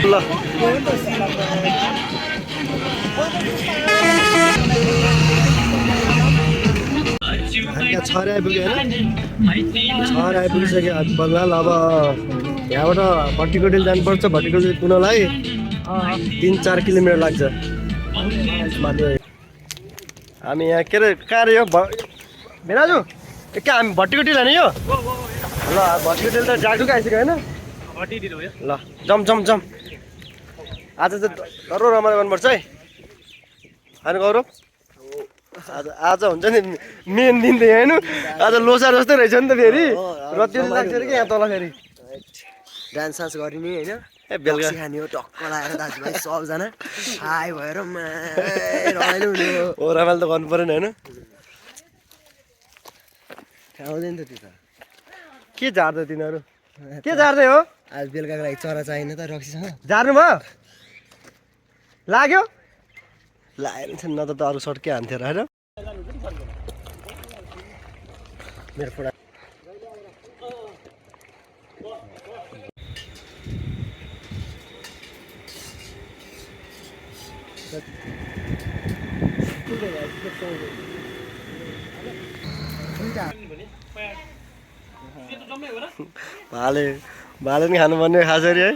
ल यहाँ छर आइपुग्यो होइन छर आइपुगिसक्यो बल्ल अब यहाँबाट भट्टिकोटेल जानुपर्छ भट्टिकोटेल पुग्नलाई 3-4 किलोमिटर लाग्छ हामी यहाँ के अरे कहाँ अरे यो भेनाजु कहाँ हामी भट्टिकोटेल हाने यो ल भट्टिकोटेल त जाडुक आइसक्यो होइन ल जम जम जम आज चाहिँ डह्रो रमाइलो गर्नुपर्छ है होइन गौरव आज हुन्छ नि मेन दिन त यहाँ हेर्नु आज लोसार जस्तै रहेछ नि त फेरि र त्यो लाग्छ अरे कि यहाँ तल फेरि डान्स सान्स गरिने होइन ए बेलुका खाने हो टक्क लगाएर दाजुभाइ सबजना हाई भएर रमाइलो हुने हो ओ रमाइलो त गर्नु परेन होइन आउँदैन त त्यो त के झार्दै तिनीहरू के झार्दै हो आज बेलुकाको लागि चरा चाहिएन त रक्सीसँग झार्नु भयो लाग्यो लागेन थिएन न त अरू सर्ट के हान्थ्यो र होइन मेरो फोडा भाले नि खानुपर्ने खास गरी है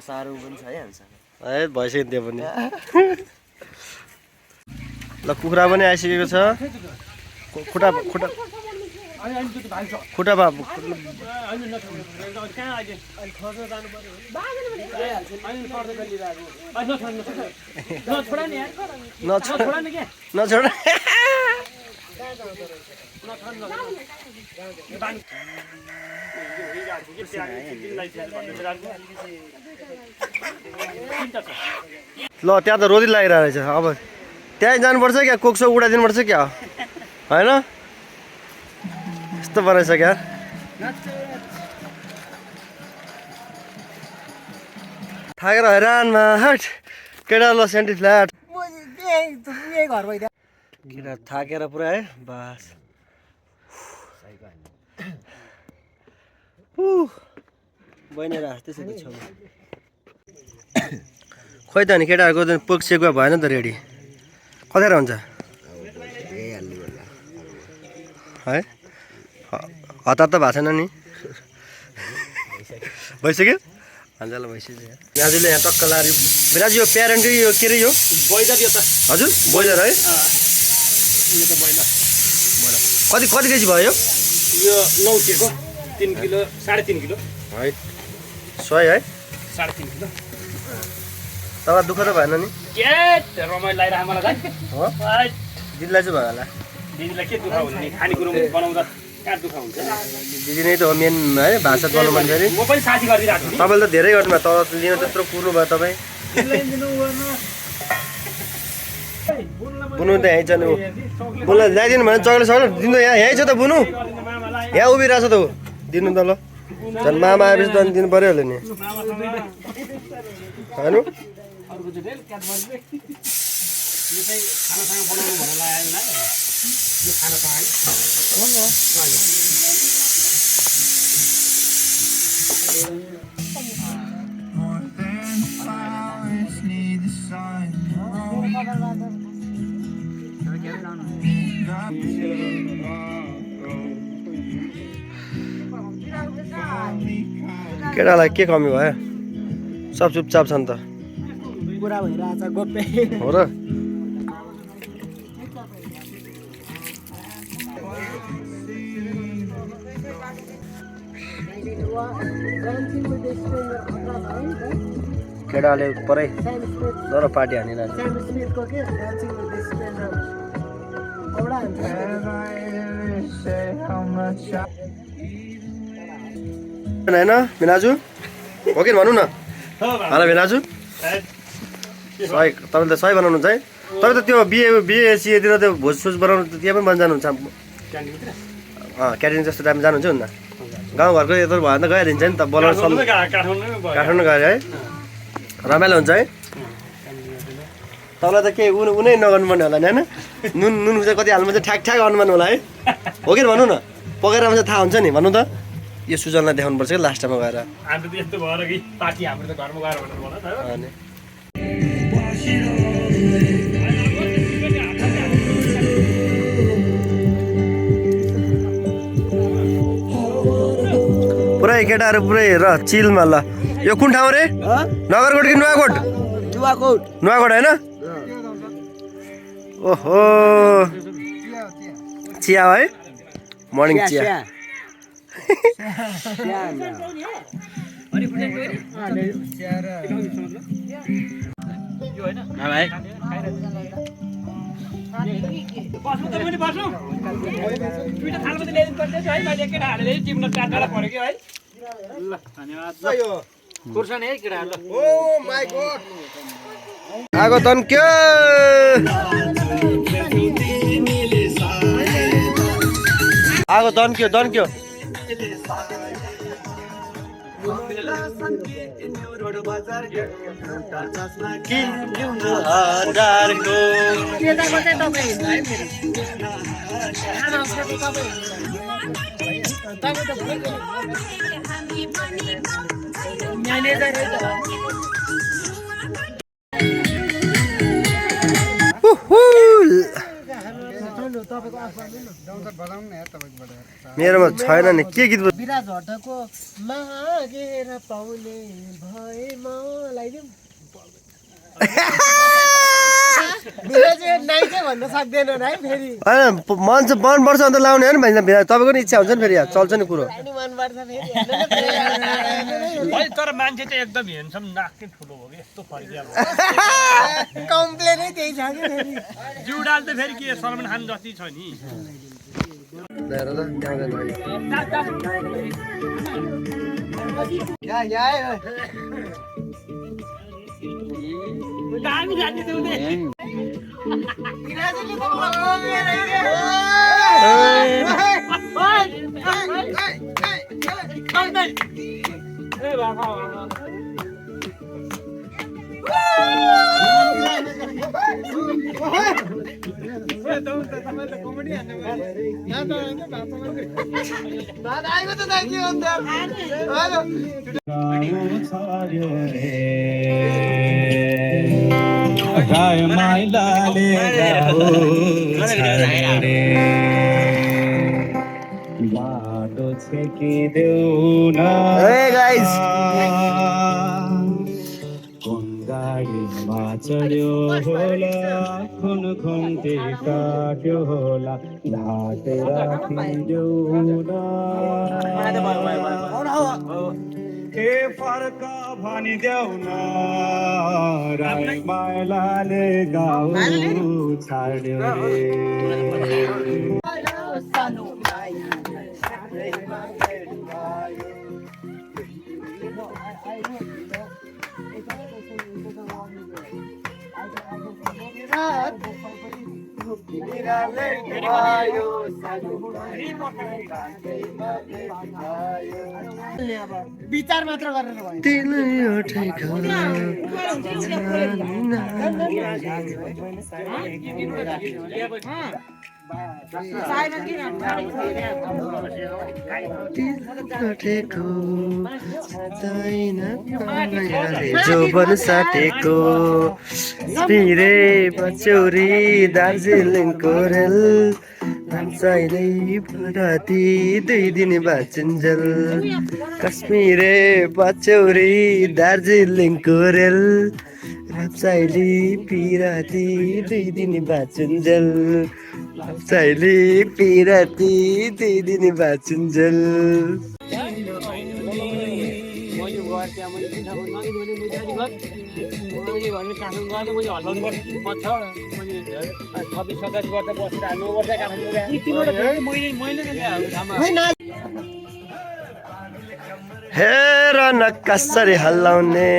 साह्रो पनि छ है हाल्छ है भइसक्यो त्यो पनि ल कुखुरा पनि आइसकेको छ खुट्टा खुट्टा खुट्टा नछोड ल त्यहाँ त रोदी लागिरहेको रहेछ अब त्यहीँ जानुपर्छ क्या कोक्सो उडाइदिनुपर्छ क्या होइन यस्तो बनाइसक्यो थाकेर हैरानमा हट केटा ल सेन्टी फ्ल्याट केटा थाकेर पुरा है बास बहिनीहरू हाँस्दैछ कि छेउमा खोइ त नि केटाहरूको त पोक सेकुवा भएन त रेडी कतिखेर हुन्छ है हतार त भएको छैन नि भइसक्यो हन्जालो भइसक्यो दाजुले यहाँ टक्क लाएर बिराज यो प्यारेन्ट यो के अरे यो ब्रोइलर यो त हजुर ब्रोइलर है यो त ब्रोइलर कति कति केजी भयो यो 9 किलो 3 किलो 3.5 किलो है 100 है 3.5 किलो तपाईँ दुःख त भएन नि के रमाइलो लागिरहेको मलाई हो दिदीलाई चाहिँ भयो होला दिदीलाई के दुःख हुन्छ नि खानेकुरो बनाउँदा कहाँ दुःख हुन्छ दिदी नै त हो मेन है भाषा गर्नु मन फेरि म पनि साथी गरिदिरहेको छु तपाईँले त धेरै गर्नुभयो तर लिन त्यत्रो कुर्नु भयो तपाईँ बुनु त यहीँ छ नि बुनुलाई ल्याइदिनु भने चक्लेट सक्नु दिनु यहाँ यहीँ छ त बुनु यहाँ उभिरहेको छ त ऊ दिनु त ल झन् मामा आएपछि त दिनु पऱ्यो होला नि होइन यो चाहिँ खानासँग बनाउनु भनेर लगायो नि यो खानासँग हो नि केटालाई के कमी भयो सब चुपचाप छ नि त कुरा भइरहेछ गोप्य हो र केटाले परै तर पार्टी हानिरहेको होइन भिनाजु हो कि भनौँ न हेलो भिनाजु सही तपाईँले त सही बनाउनुहुन्छ है तपाईँ त त्यो बिएसिएतिर त्यो भोजसोज बनाउनु त त्यहाँ पनि बन जानुहुन्छ क्याटरिङ जस्तो टाइममा जानुहुन्छ हुन्न गाउँघरको यत्रो भयो भने त गइहालिन्छ नि त बोलाउनु काठमाडौँ गएर है रमाइलो हुन्छ है तँलाई त केही उनै नगर्नु पर्ने होला नि होइन नुन चाहिँ कति हाल्नु चाहिँ ठ्याक गर्नु पर्ने होला है हो कि भन्नु न पकाएर आउँछ थाहा हुन्छ नि भन्नु त यो सुजनलाई देखाउनुपर्छ कि लास्टमा गएर हामी त यस्तो भएर कि पार्टी हाम्रो त घरमा गएर भन्नु होला अनि पुरै केटाहरू पुरै र चिलमा ल यो कुन ठाउँ रे नगरकोट कि नुवाकोट नुवाकोट होइन ओहो चिया है मर्निङ चिया आगो तन्क्यो आगो दन्क्यो मेरोमा छैन नि के गीत विराज हटको मागेर पाउने भए मलाई भन्न सक्दैन है फेरि होइन मन चाहिँ मनपर्छ अन्त लाउने होइन भन्छ तपाईँको नि इच्छा हुन्छ नि फेरि चल्छ नि कुरो तर मान्छे चाहिँ एकदम हेर्छम नाक ठुलो हो कि यस्तो फर्किया कम्प्लेनै त्यही छ कि फेरि जिउडाल त फेरि के सलमान खान जति छ नि दामी जाति त गाय माइलाले बाटो छेकिदेऊ न कुन गाडीमा चढ्यो होला कुन घुम्ती काट्यो होला घाटे राखिदेऊ न के फर्क भनिदेऊ न राई माइलाले गाउँ छाड्यो रे विचार मात्र गरेर जोबन साटेको पिरे पचौरी दार्जिलिङको रेल साइलै राति 2 दिन बाचुन्जेल कश्मीरे पचौरी दार्जिलिङको रेल साइली पिराती 2 दिन बाचुन्जेल साइली पिराती 2 दिन बाचुन्जेल हेर न कसरी हल्लाउने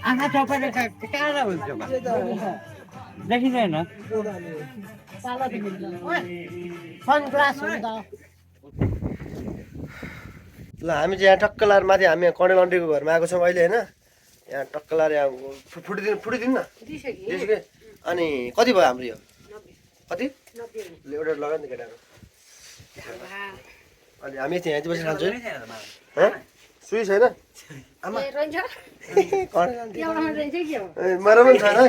आँखा चपाएर कहाँ हुन्छ देखिँदैन सनग्लास हुन्छ ल हामी चाहिँ यहाँ टक्क लाएर माथि हामी कडेल आन्टीको घरमा आएको छौँ अहिले होइन यहाँ टक्कलार यहाँ फुटिदिनु न दिइसक्यो अनि कति भयो हाम्रो यो कति एउटा लगायो नि केटाहरू अनि हामी चाहिँ यहाँ बसेर खान्छौँ सुई छैन मेरो पनि छैन है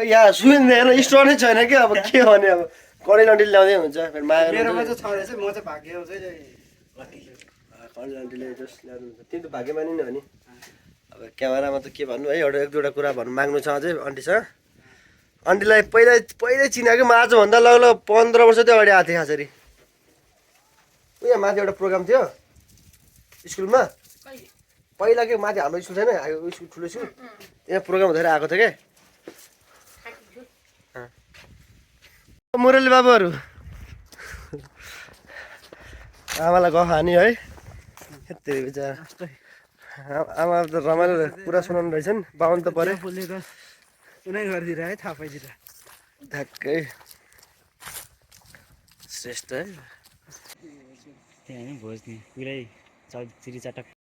यहाँ सुई हेर स्टोर नै छैन कि अब के भने अब कडेल आन्टीले ल्याउँदै हुन्छ फेरि माया कडेल आन्टीले जस ल्याउनुहुन्छ त्यो त भाग्यमानी नै हो नि अब क्यामेरामा त के भन्नु है एउटा एक दुईवटा कुरा भन्नु माग्नु छ अझै आन्टीसँग आन्टीलाई पहिल्यै चिनाएको म आजभन्दा लगभग 15 वर्ष त्यो अगाडि आएको थिएँ खासरी उयो माथि एउटा प्रोग्राम थियो स्कुलमा पहिला के माथि हाम्रो स्कुल छैन स्कुल ठुलो स्कुल यहाँ प्रोग्राम हुँदाखेरि आएको थियो क्या मुरली बाबुहरू आमालाई गफ हानी है त्यही बिचरा आमा त रमाइलो कुरा सुनाउनु रहेछ नि बाहुन त पऱ्यो उनै गरिदिएर है थाहा पाइदिएर ठ्याक्कै श्रेष्ठ है त्यहाँ होइन भोज नि उहिलै चिरी चटक